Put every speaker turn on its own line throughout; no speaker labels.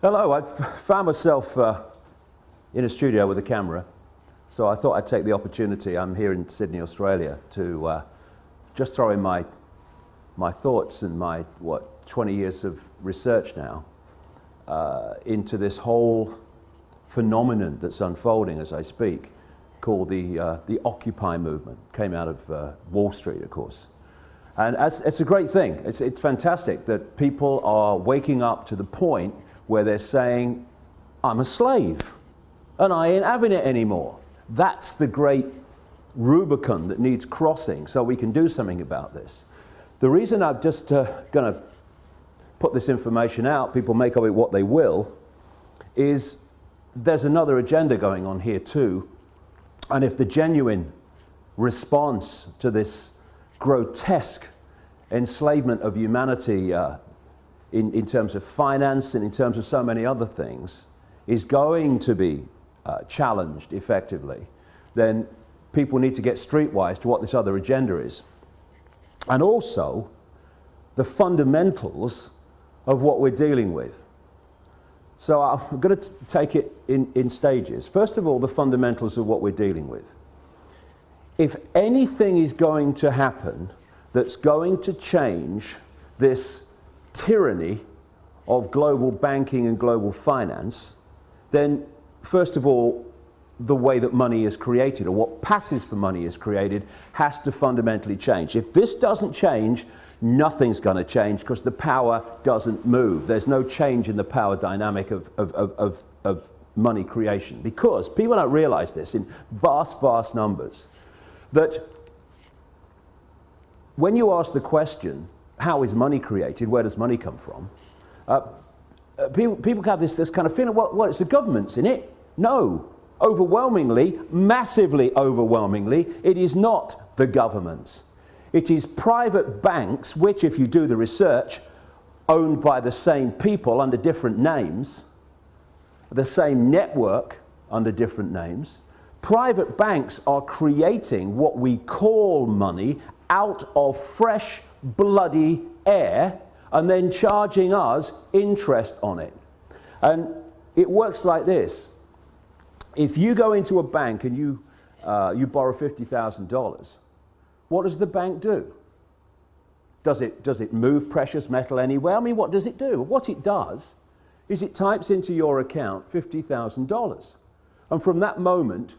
Hello, I've found myself in a studio with a camera, so I thought I'd take the opportunity. I'm here in Sydney, Australia, to just throw in my thoughts and my, 20 years of research now into this whole phenomenon that's unfolding as I speak, called the Occupy movement. Came out of Wall Street, of course. And it's a great thing. It's fantastic that people are waking up to the point where they're saying, I'm a slave and I ain't having it anymore. That's the great Rubicon that needs crossing so we can do something about this. The reason I'm just going to put this information out, people make of it what they will, is there's another agenda going on here too. And if the genuine response to this grotesque enslavement of humanity in terms of finance and in terms of so many other things is going to be challenged effectively, then people need to get streetwise to what this other agenda is. And also the fundamentals of what we're dealing with. So I'm going to take it in stages. First of all, the fundamentals of what we're dealing with. If anything is going to happen that's going to change this tyranny of global banking and global finance, then first of all, the way that money is created, or what passes for money is created, has to fundamentally change. If this doesn't change, nothing's going to change because the power doesn't move. There's no change in the power dynamic of money creation, because people don't realize this in vast, vast numbers, that when you ask the question, how is money created, where does money come from, people have this kind of feeling, well, it's the government's in it. No, overwhelmingly, massively overwhelmingly, it is not the government's. It is private banks, which, if you do the research, owned by the same people under different names, the same network under different names. Private banks are creating what we call money out of fresh, bloody air and then charging us interest on it. And it works like this. If you go into a bank and you borrow $50,000, what does the bank do? Does it move precious metal anywhere? I mean, what does it do? What it does is it types into your account $50,000. And from that moment,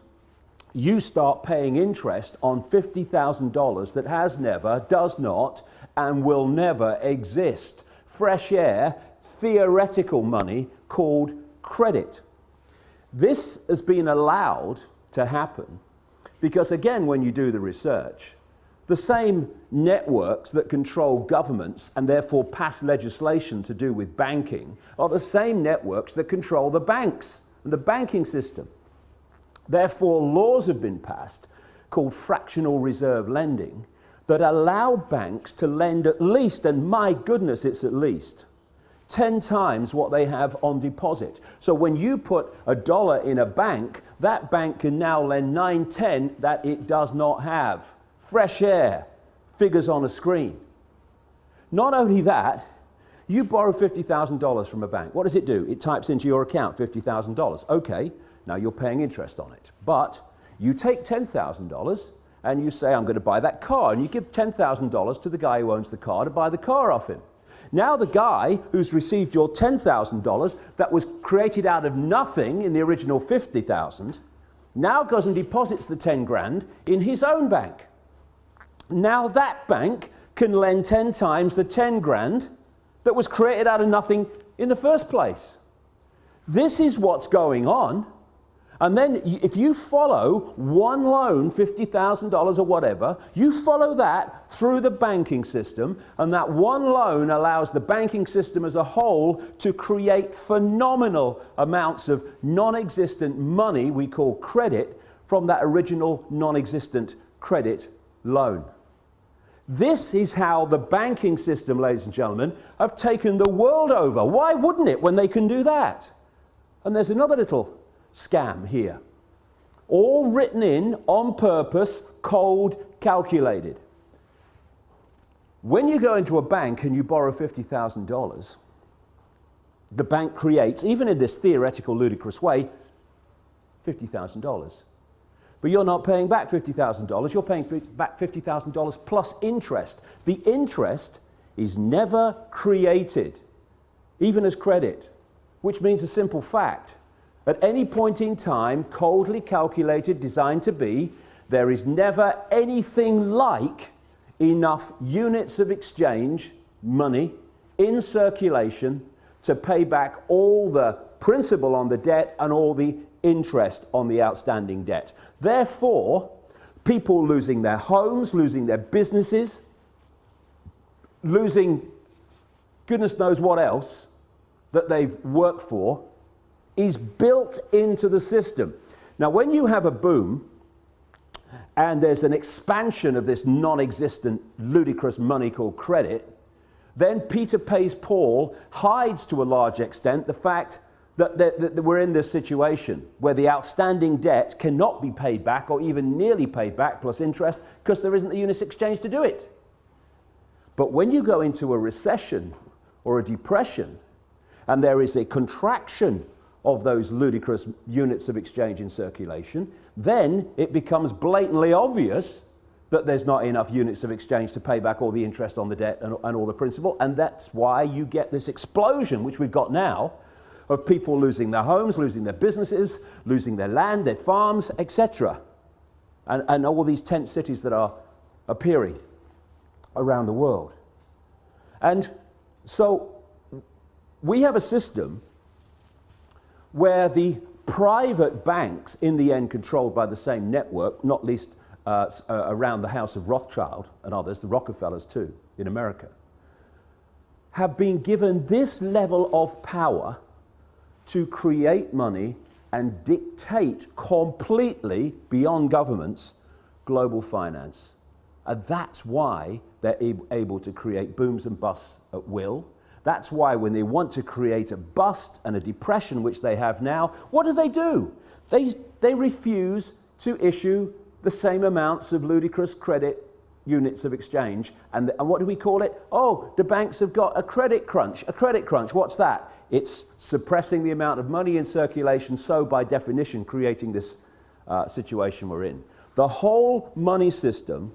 you start paying interest on $50,000 that has never, does not, and will never exist. Fresh air, theoretical money called credit. This has been allowed to happen because, again, when you do the research, the same networks that control governments and therefore pass legislation to do with banking are the same networks that control the banks and the banking system. Therefore, laws have been passed called fractional reserve lending that allow banks to lend at least, and my goodness, it's at least 10 times what they have on deposit. So when you put $1 in a bank, that bank can now lend 9/10 that it does not have. Fresh air, figures on a screen. Not only that, you borrow $50,000 from a bank. What does it do? It types into your account $50,000. Okay. Now you're paying interest on it. But you take $10,000 and you say, I'm going to buy that car. And you give $10,000 to the guy who owns the car to buy the car off him. Now the guy who's received your $10,000 that was created out of nothing in the original $50,000 now goes and deposits the 10 grand in his own bank. Now that bank can lend 10 times the 10 grand that was created out of nothing in the first place. This is what's going on. And then if you follow one loan, $50,000 or whatever, you follow that through the banking system, and that one loan allows the banking system as a whole to create phenomenal amounts of non-existent money we call credit from that original non-existent credit loan. This is how the banking system, ladies and gentlemen, have taken the world over. Why wouldn't it when they can do that? And there's another little scam here. All written in on purpose, cold, calculated. When you go into a bank and you borrow $50,000, the bank creates, even in this theoretical, ludicrous way, $50,000. But you're not paying back $50,000, you're paying back $50,000 plus interest. The interest is never created, even as credit, which means a simple fact. At any point in time, coldly calculated, designed to be, there is never anything like enough units of exchange, money, in circulation to pay back all the principal on the debt and all the interest on the outstanding debt. Therefore, people losing their homes, losing their businesses, losing goodness knows what else that they've worked for is built into the system. Now, when you have a boom and there's an expansion of this non-existent, ludicrous money called credit, then Peter Pays Paul hides to a large extent the fact that we're in this situation where the outstanding debt cannot be paid back or even nearly paid back plus interest because there isn't the units exchange to do it. But when you go into a recession or a depression and there is a contraction of those ludicrous units of exchange in circulation, then it becomes blatantly obvious that there's not enough units of exchange to pay back all the interest on the debt and all the principal, and that's why you get this explosion, which we've got now, of people losing their homes, losing their businesses, losing their land, their farms, etc. And all these tent cities that are appearing around the world. And so we have a system where the private banks, in the end controlled by the same network, not least around the house of Rothschild and others, the Rockefellers too, in America, have been given this level of power to create money and dictate completely, beyond governments, global finance. And that's why they're able to create booms and busts at will. That's why when they want to create a bust and a depression, which they have now, what do? They refuse to issue the same amounts of ludicrous credit units of exchange. And what do we call it? Oh, the banks have got a credit crunch. A credit crunch, what's that? It's suppressing the amount of money in circulation, so by definition creating this situation we're in. The whole money system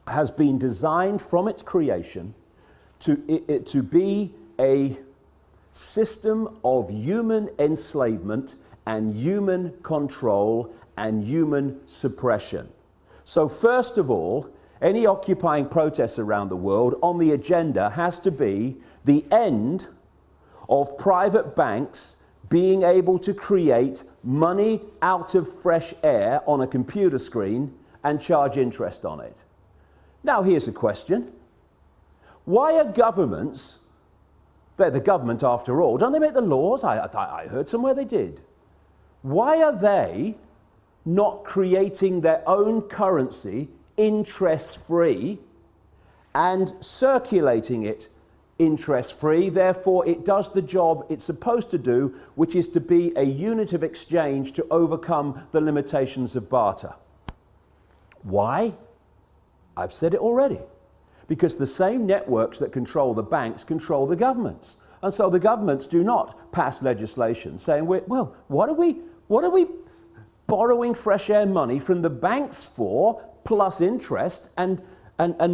has been designed from its creation to be a system of human enslavement and human control and human suppression. So first of all, any occupying protests around the world on the agenda has to be the end of private banks being able to create money out of fresh air on a computer screen and charge interest on it. Now here's a question. Why are governments, they're the government after all, don't they make the laws? I heard somewhere they did. Why are they not creating their own currency interest-free and circulating it interest-free? Therefore, it does the job it's supposed to do, which is to be a unit of exchange to overcome the limitations of barter. Why? I've said it already. Because the same networks that control the banks control the governments. And so the governments do not pass legislation saying, well, what are we borrowing fresh air money from the banks for, plus interest, and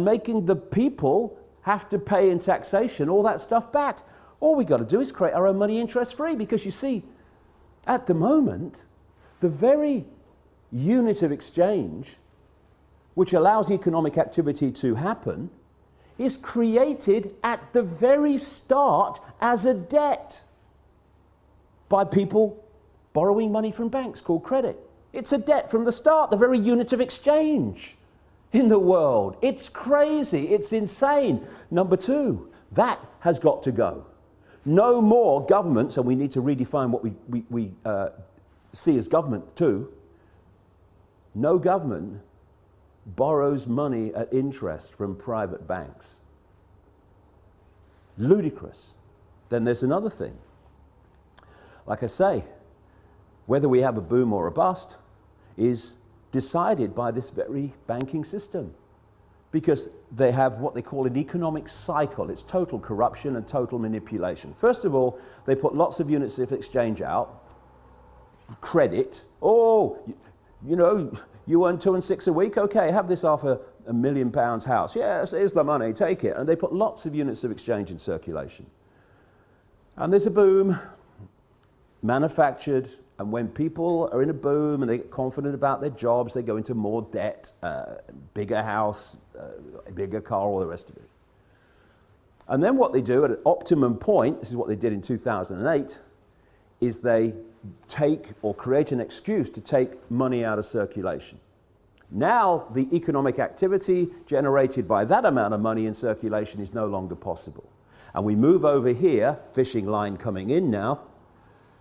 making the people have to pay in taxation all that stuff back? All we got to do is create our own money interest-free, because you see, at the moment, the very unit of exchange which allows economic activity to happen is created at the very start as a debt by people borrowing money from banks called credit. It's a debt from the start, the very unit of exchange in the world. It's crazy, it's insane. Number two, that has got to go. No more governments, and we need to redefine what we see as government too. No government borrows money at interest from private banks. Ludicrous. Then there's another thing. Like I say, whether we have a boom or a bust is decided by this very banking system. because they have what they call an economic cycle. It's total corruption and total manipulation. First of all, they put lots of units of exchange out, credit. Oh, you know, you earn 2 and 6 a week? Okay, have this off a £1 million house. Yes, here's the money, take it. And they put lots of units of exchange in circulation. And there's a boom, manufactured, and when people are in a boom and they get confident about their jobs, they go into more debt, bigger house, bigger car, all the rest of it. And then what they do at an optimum point, this is what they did in 2008, is they take or create an excuse to take money out of circulation. Now the economic activity generated by that amount of money in circulation is no longer possible. And we move over here, fishing line coming in now,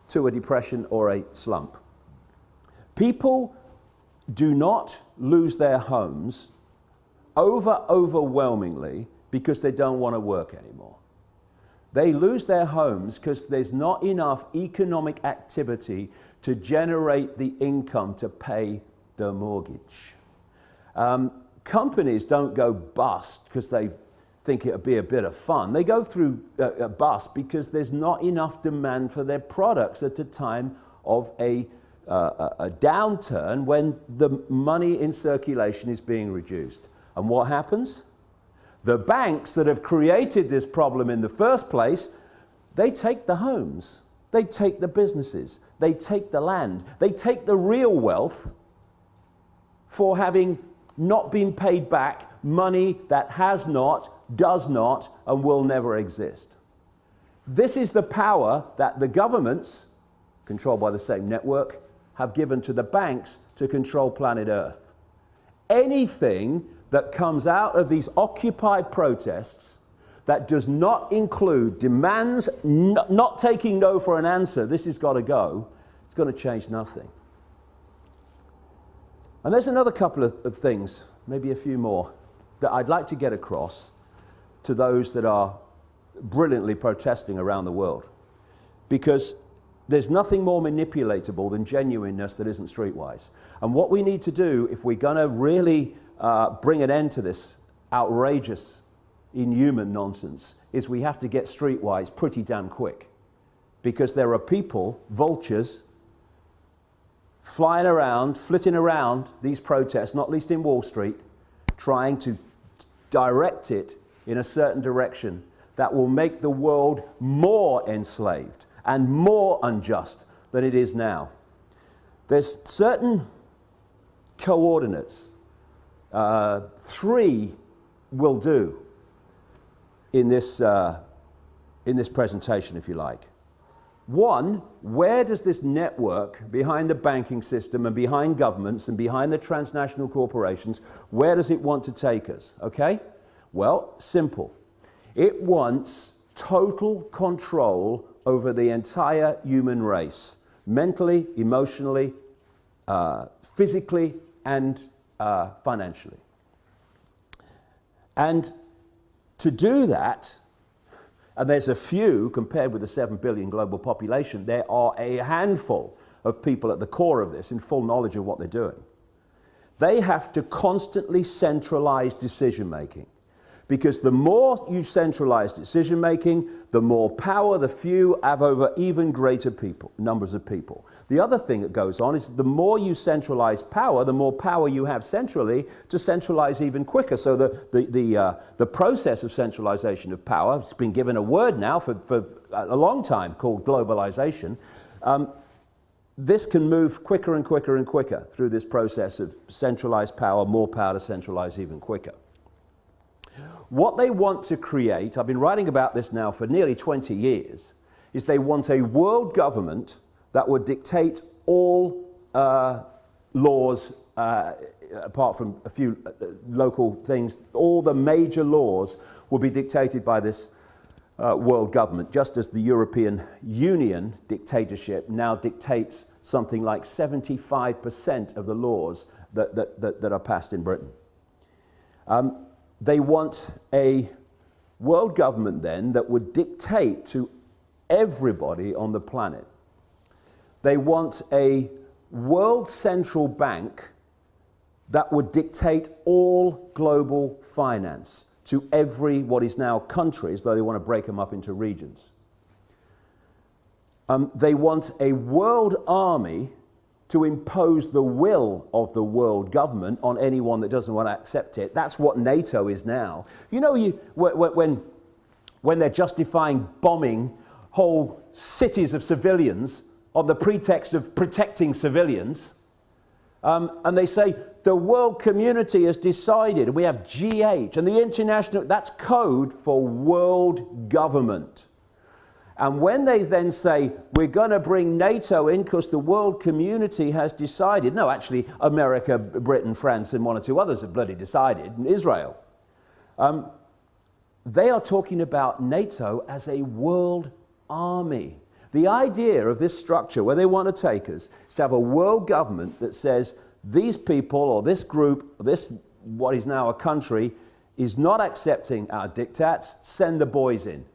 to a depression or a slump. People do not lose their homes overwhelmingly because they don't want to work anymore. They lose their homes because there's not enough economic activity to generate the income to pay the mortgage. Companies don't go bust because they think it'll be a bit of fun. They go through a bust because there's not enough demand for their products at a time of a downturn when the money in circulation is being reduced. And what happens? The banks that have created this problem in the first place, they take the homes, they take the businesses, they take the land, they take the real wealth for having not been paid back money that has not, does not, and will never exist. This is the power that the governments, controlled by the same network, have given to the banks to control planet Earth. Anything that comes out of these Occupy protests that does not include demands, not taking no for an answer, this has got to go, it's going to change nothing. And there's another couple of things, maybe a few more, that I'd like to get across to those that are brilliantly protesting around the world. Because there's nothing more manipulatable than genuineness that isn't streetwise. And what we need to do, if we're going to really bring an end to this outrageous, inhuman nonsense, is we have to get streetwise pretty damn quick. Because there are people, vultures, flying around, flitting around these protests, not least in Wall Street, trying to direct it in a certain direction that will make the world more enslaved and more unjust than it is now. There's certain coordinates, 3 will do in this presentation, if you like. 1, where does this network behind the banking system and behind governments and behind the transnational corporations, where does it want to take us? Okay? Well, simple. It wants total control over the entire human race, mentally, emotionally, physically, and financially. And to do that, and there's a few, compared with the 7 billion global population, there are a handful of people at the core of this in full knowledge of what they're doing. They have to constantly centralize decision-making. Because the more you centralize decision-making, the more power the few have over even greater numbers of people. The other thing that goes on is the more you centralize power, the more power you have centrally to centralize even quicker. So the process of centralization of power, it's been given a word now for a long time called globalization. This can move quicker and quicker and quicker through this process of centralized power, more power to centralize even quicker. What they want to create, I've been writing about this now for nearly 20 years, is they want a world government that would dictate all laws, apart from a few local things. All the major laws will be dictated by this world government, just as the European Union dictatorship now dictates something like 75% of the laws that are passed in Britain. They want a world government then that would dictate to everybody on the planet. They want a world central bank that would dictate all global finance to every what is now countries, though they want to break them up into regions. They want a world army to impose the will of the world government on anyone that doesn't want to accept it. That's what NATO is now. You know, when they're justifying bombing whole cities of civilians on the pretext of protecting civilians, and they say the world community has decided, we have G8, and the international, that's code for world government. And when they then say, we're going to bring NATO in because the world community has decided, no, actually, America, Britain, France, and one or two others have bloody decided, and Israel. They are talking about NATO as a world army. The idea of this structure, where they want to take us, is to have a world government that says, these people, or this group, or this, what is now a country, is not accepting our diktats, send the boys in.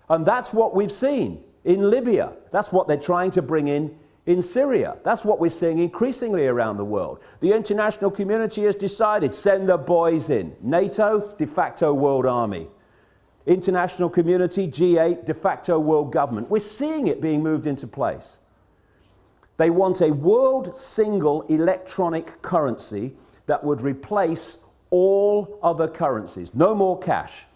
And that's what we've seen in Libya. That's what they're trying to bring in Syria. That's what we're seeing increasingly around the world. The international community has decided, send the boys in. NATO, de facto world army. International community, G8, de facto world government. We're seeing it being moved into place. They want a world single electronic currency that would replace all other currencies. No more cash.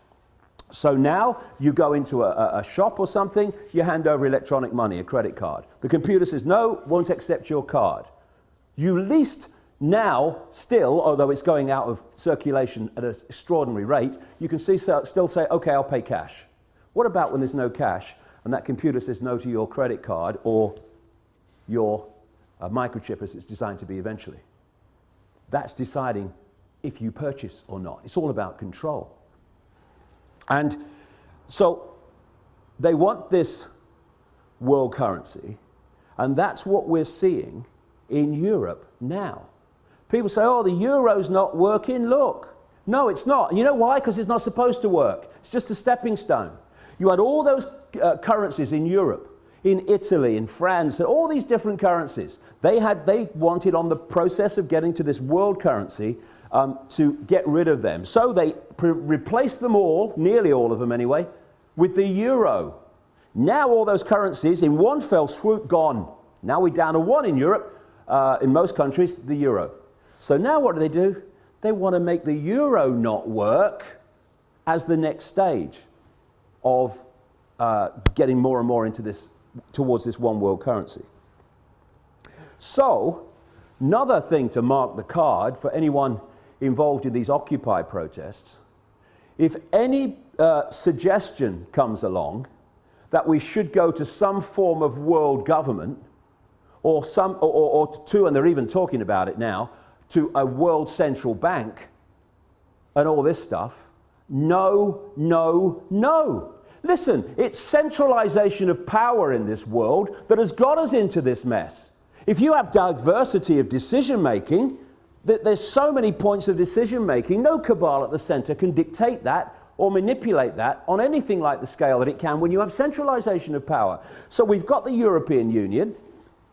So now you go into a shop or something, you hand over electronic money, a credit card. The computer says, no, won't accept your card. You least now, still, although it's going out of circulation at an extraordinary rate, you can still say, okay, I'll pay cash. What about when there's no cash and that computer says no to your credit card or your microchip as it's designed to be eventually? That's deciding if you purchase or not. It's all about control. And so they want this world currency, and that's what we're seeing in Europe now. People say, oh, the euro's not working. Look. No, it's not. And you know why? Because it's not supposed to work. It's just a stepping stone. You had all those currencies in Europe, in Italy, in France, and all these different currencies. They wanted on the process of getting to this world currency to get rid of them. So they replaced them all, nearly all of them anyway, with the euro. Now all those currencies in one fell swoop gone. Now we're down to one in Europe, in most countries, the euro. So now what do? They want to make the euro not work as the next stage of getting more and more into this, towards this one world currency. So another thing to mark the card for anyone involved in these Occupy protests, if any suggestion comes along that we should go to some form of world government, or to, and they're even talking about it now, to a world central bank and all this stuff, no, no, no. Listen, it's centralization of power in this world that has got us into this mess. If you have diversity of decision making, there's so many points of decision making, no cabal at the center can dictate that or manipulate that on anything like the scale that it can when you have centralization of power. So we've got the European Union,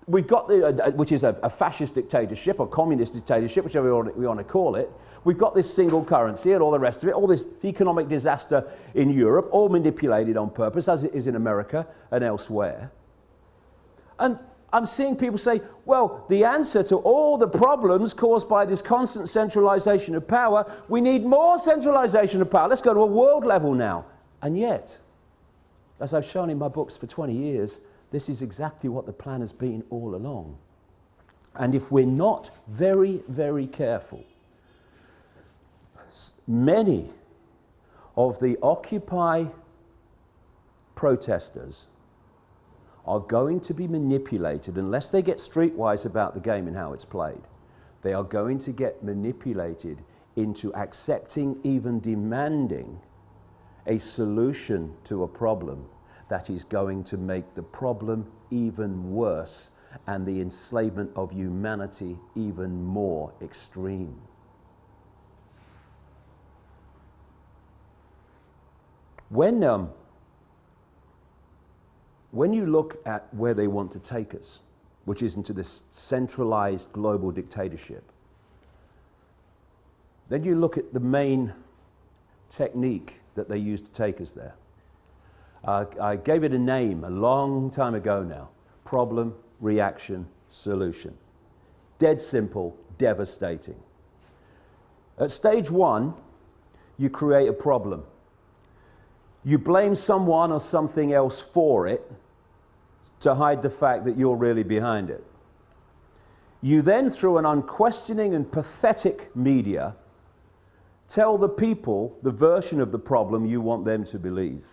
we've got which is a fascist dictatorship or communist dictatorship, whichever we want to call it. We've got this single currency and all the rest of it, all this economic disaster in Europe, all manipulated on purpose, as it is in America and elsewhere. And I'm seeing people say, well, the answer to all the problems caused by this constant centralization of power, we need more centralization of power. Let's go to a world level now. And yet, as I've shown in my books for 20 years, this is exactly what the plan has been all along. And if we're not very, very careful, many of the Occupy protesters are going to be manipulated, unless they get streetwise about the game and how it's played. They are going to get manipulated into accepting, even demanding, a solution to a problem that is going to make the problem even worse and the enslavement of humanity even more extreme. When you look at where they want to take us, which is into this centralized global dictatorship, Then you look at the main technique that they used to take us there. I gave it a name a long time ago now. Problem, reaction, solution. Dead simple, devastating. At stage one, you create a problem. You blame someone or something else for it to hide the fact that you're really behind it. You then, through an unquestioning and pathetic media, tell the people the version of the problem you want them to believe.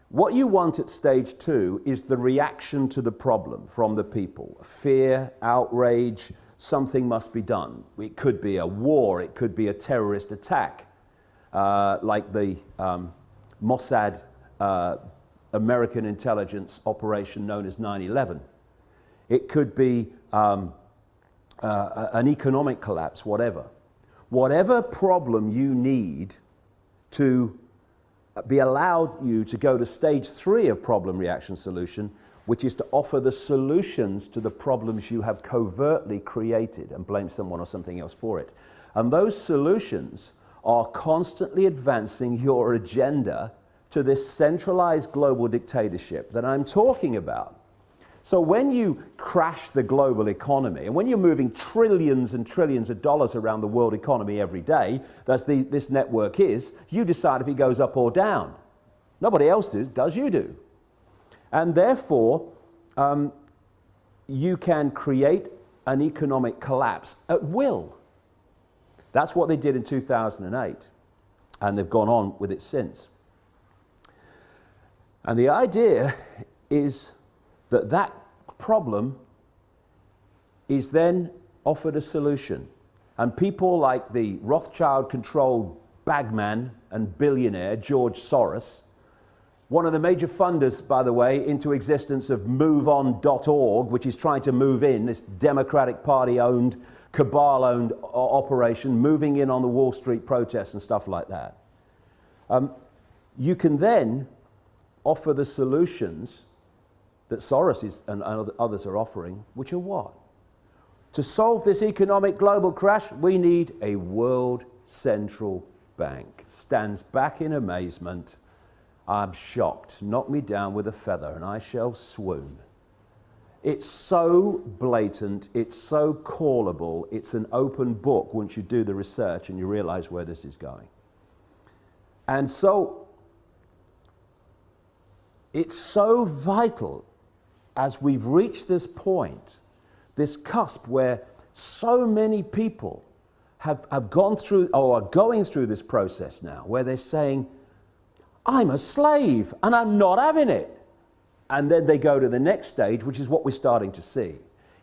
What you want at stage two is the reaction to the problem from the people. Fear, outrage, something must be done. It could be a war, it could be a terrorist attack, like the Mossad American intelligence operation known as 9/11. It could be an economic collapse, whatever. Whatever problem you need to be allowed you to go to stage three of problem, reaction, solution, which is to offer the solutions to the problems you have covertly created and blame someone or something else for it. And those solutions are constantly advancing your agenda to this centralized global dictatorship that I'm talking about. So when you crash the global economy, and when you're moving trillions and trillions of dollars around the world economy every day, that's this network is, you decide if it goes up or down. Nobody else does, you do. And therefore, you can create an economic collapse at will. That's what they did in 2008, and they've gone on with it since. And the idea is that problem is then offered a solution. And people like the Rothschild-controlled bagman and billionaire George Soros, one of the major funders, by the way, into existence of MoveOn.org, which is trying to move in, this Democratic Party-owned, cabal-owned operation, moving in on the Wall Street protests and stuff like that. You can then offer the solutions that Soros and others are offering, which are what? To solve this economic global crash, we need a world central bank. Stands back in amazement. I'm shocked. Knock me down with a feather and I shall swoon. It's so blatant, it's so callable, it's an open book once you do the research and you realize where this is going. And so, it's so vital as we've reached this point, this cusp where so many people have gone through or are going through this process now, where they're saying, I'm a slave and I'm not having it. And then they go to the next stage, which is what we're starting to see.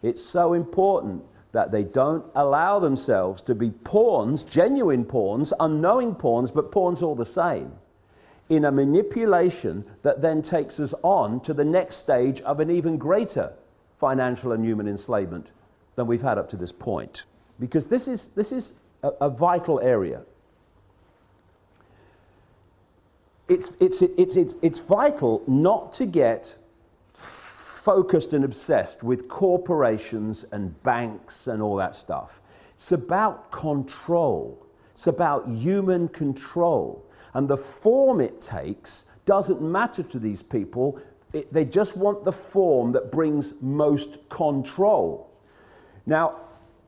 It's so important that they don't allow themselves to be pawns, genuine pawns, unknowing pawns, but pawns all the same, in a manipulation that then takes us on to the next stage of an even greater financial and human enslavement than we've had up to this point. Because this is a vital area. It's vital not to get focused and obsessed with corporations and banks and all that stuff. It's about control. It's about human control. And the form it takes doesn't matter to these people. They just want the form that brings most control. Now,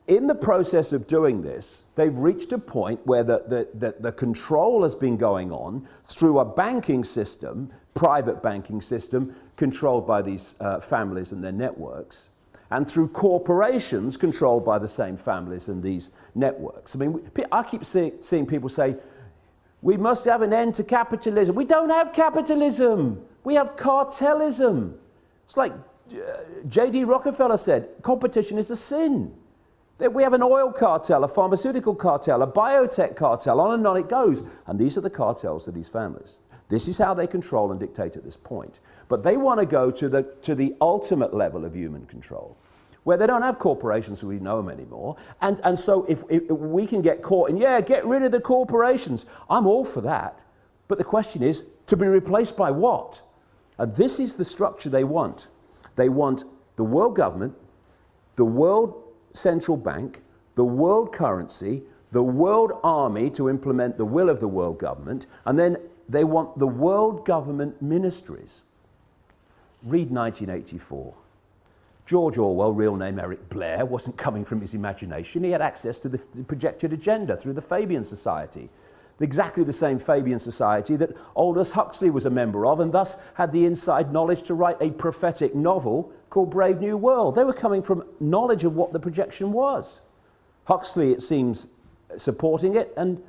in the process of doing this, they've reached a point where the control has been going on through a banking system, private banking system, controlled by these families and their networks, and through corporations controlled by the same families and these networks. I mean, I keep seeing people say, we must have an end to capitalism. We don't have capitalism. We have cartelism. It's like J.D. Rockefeller said, competition is a sin. We have an oil cartel, a pharmaceutical cartel, a biotech cartel, on and on it goes. And these are the cartels of these families. This is how they control and dictate at this point. But they want to go to the ultimate level of human control, where they don't have corporations, so we know them anymore. And so if we can get caught in, yeah, get rid of the corporations, I'm all for that. But the question is, to be replaced by what? And this is the structure they want. They want the world government, the world central bank, the world currency, the world army to implement the will of the world government, and then they want the world government ministries. Read 1984. George Orwell, real name Eric Blair, wasn't coming from his imagination. He had access to the projected agenda through the Fabian Society. Exactly the same Fabian Society that Aldous Huxley was a member of, and thus had the inside knowledge to write a prophetic novel called Brave New World. They were coming from knowledge of what the projection was. Huxley, it seems, supporting it, and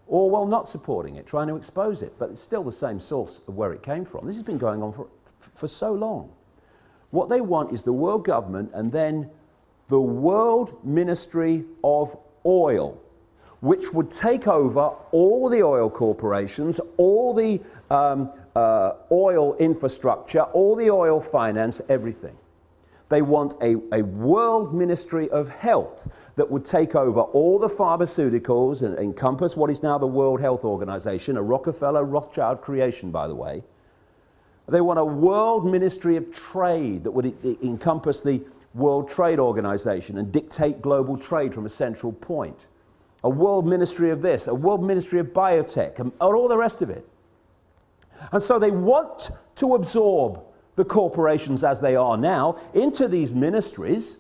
Orwell not supporting it, trying to expose it. But it's still the same source of where it came from. This has been going on for so long. What they want is the world government and then the World Ministry of Oil, which would take over all the oil corporations, all the oil infrastructure, all the oil finance, everything. They want a world ministry of health that would take over all the pharmaceuticals and encompass what is now the World Health Organization, a Rockefeller Rothschild creation, by the way. They want a world ministry of trade that would encompass the World Trade Organization and dictate global trade from a central point. A world ministry of this, a world ministry of biotech, and all the rest of it. And so they want to absorb the corporations as they are now into these ministries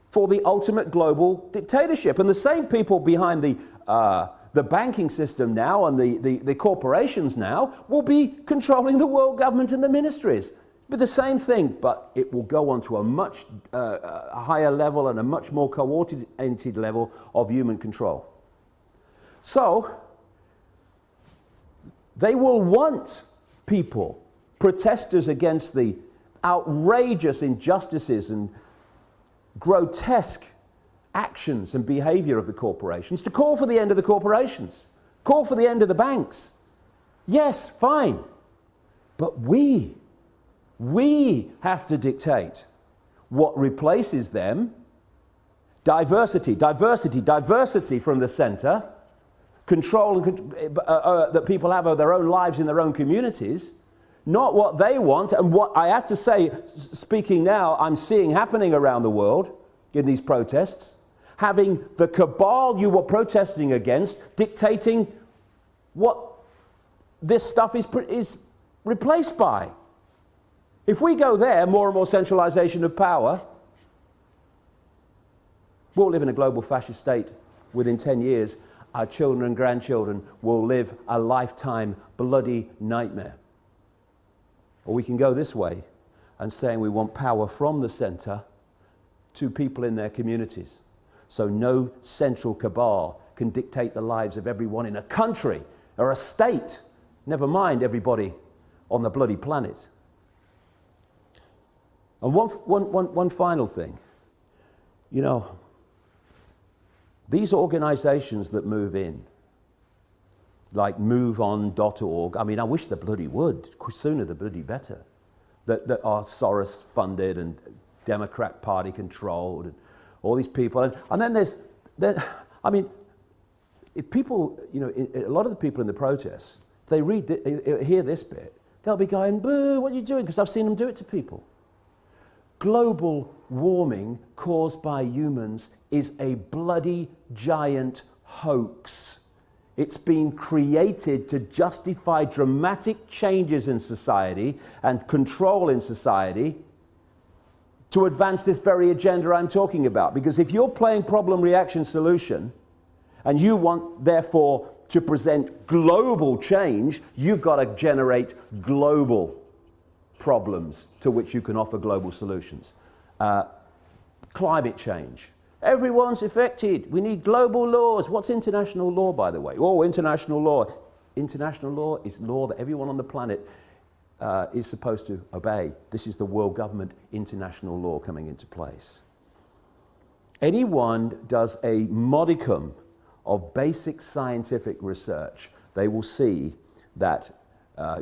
for the ultimate global dictatorship. And the same people behind the banking system now and the corporations now will be controlling the world government and the ministries. But the same thing, but it will go on to a much higher level and a much more coordinated level of human control. So, they will want people, protesters against the outrageous injustices and grotesque actions and behavior of the corporations, to call for the end of the corporations, call for the end of the banks. Yes, fine. But we have to dictate what replaces them. Diversity from the center. Control that people have of their own lives in their own communities, not what they want. And what I have to say, speaking now, I'm seeing happening around the world in these protests, having the cabal you were protesting against dictating what this stuff is replaced by. If we go there, more and more centralization of power, we'll live in a global fascist state within 10 years. Our children and grandchildren will live a lifetime bloody nightmare. Or we can go this way and saying we want power from the center to people in their communities. So no central cabal can dictate the lives of everyone in a country or a state, never mind everybody on the bloody planet. And one final thing. You know, these organizations that move in, like moveon.org, I mean, I wish the bloody would, sooner the bloody better, that are Soros funded and Democrat Party controlled, and all these people. And then I mean, if people, you know, a lot of the people in the protests, if they hear this bit, they'll be going, boo, what are you doing? Because I've seen them do it to people. Global warming caused by humans is a bloody giant hoax. It's been created to justify dramatic changes in society and control in society to advance this very agenda I'm talking about. Because if you're playing problem, reaction, solution, and you want, therefore, to present global change, you've got to generate global problems to which you can offer global solutions. Climate change. Everyone's affected. We need global laws. What's international law, by the way? Oh, international law. International law is law that everyone on the planet is supposed to obey. This is the world government international law coming into place. Anyone does a modicum of basic scientific research, they will see that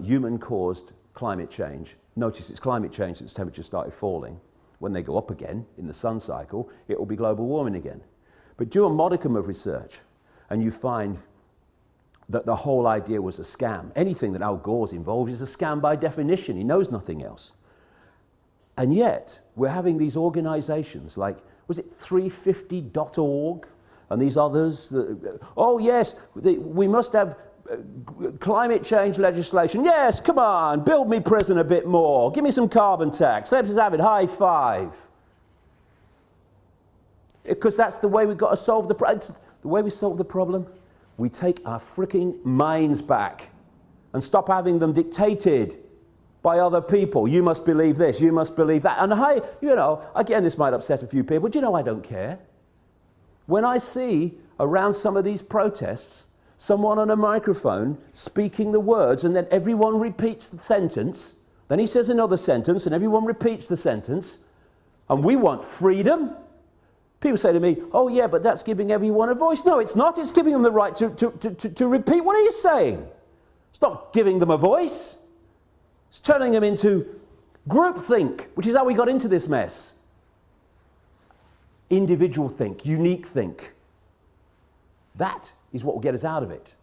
human-caused climate change, notice it's climate change since temperatures started falling. When they go up again in the sun cycle, it will be global warming again. But do a modicum of research and you find that the whole idea was a scam. Anything that Al Gore's involved is a scam by definition. He knows nothing else. And yet, we're having these organizations like, was it 350.org, and these others, oh yes, we must have climate change legislation. Yes, come on, build me prison a bit more. Give me some carbon tax. Let's have it, high five. Because that's the way we've got to solve the problem. The way we solve the problem, we take our freaking minds back and stop having them dictated by other people. You must believe this, you must believe that. And again, this might upset a few people, but I don't care. When I see around some of these protests, someone on a microphone speaking the words, and then everyone repeats the sentence, then he says another sentence, and everyone repeats the sentence, and we want freedom. People say to me, oh yeah, but that's giving everyone a voice. No, it's not. It's giving them the right to repeat what he's saying. It's not giving them a voice. It's turning them into groupthink, which is how we got into this mess. Individual think, unique think. That is what will get us out of it.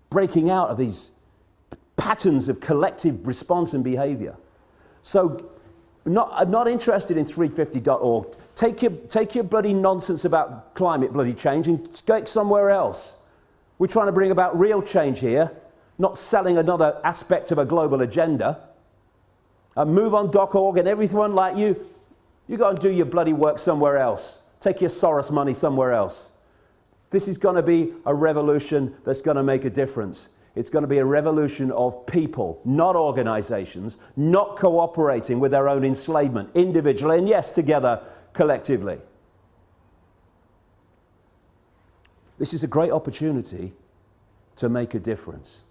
Breaking out of these patterns of collective response and behavior. So I'm not interested in 350.org. Take your bloody nonsense about climate bloody change and go somewhere else. We're trying to bring about real change here, not selling another aspect of a global agenda. And move on .org and everyone like you go and do your bloody work somewhere else. Take your Soros money somewhere else. This is going to be a revolution that's going to make a difference. It's going to be a revolution of people, not organizations, not cooperating with their own enslavement, individually, and yes, together, collectively. This is a great opportunity to make a difference.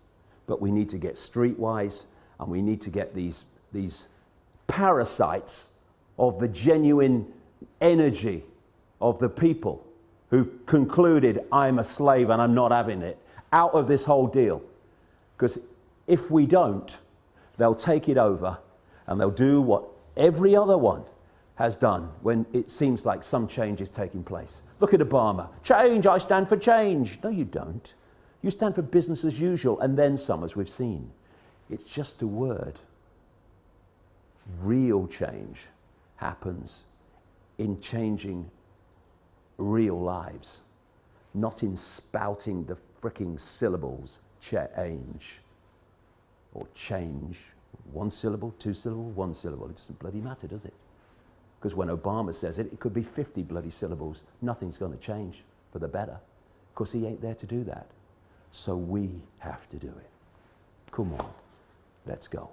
But we need to get streetwise, and we need to get these parasites of the genuine energy of the people who've concluded, I'm a slave and I'm not having it, out of this whole deal. Because if we don't, they'll take it over and they'll do what every other one has done when it seems like some change is taking place. Look at Obama. Change, I stand for change. No, you don't. You stand for business as usual and then some, as we've seen. It's just a word. Real change happens in changing real lives, not in spouting the fricking syllables change or change. One syllable, two syllable, one syllable. It doesn't bloody matter, does it? Because when Obama says it, it could be 50 bloody syllables. Nothing's going to change for the better because he ain't there to do that. So we have to do it. Come on, let's go.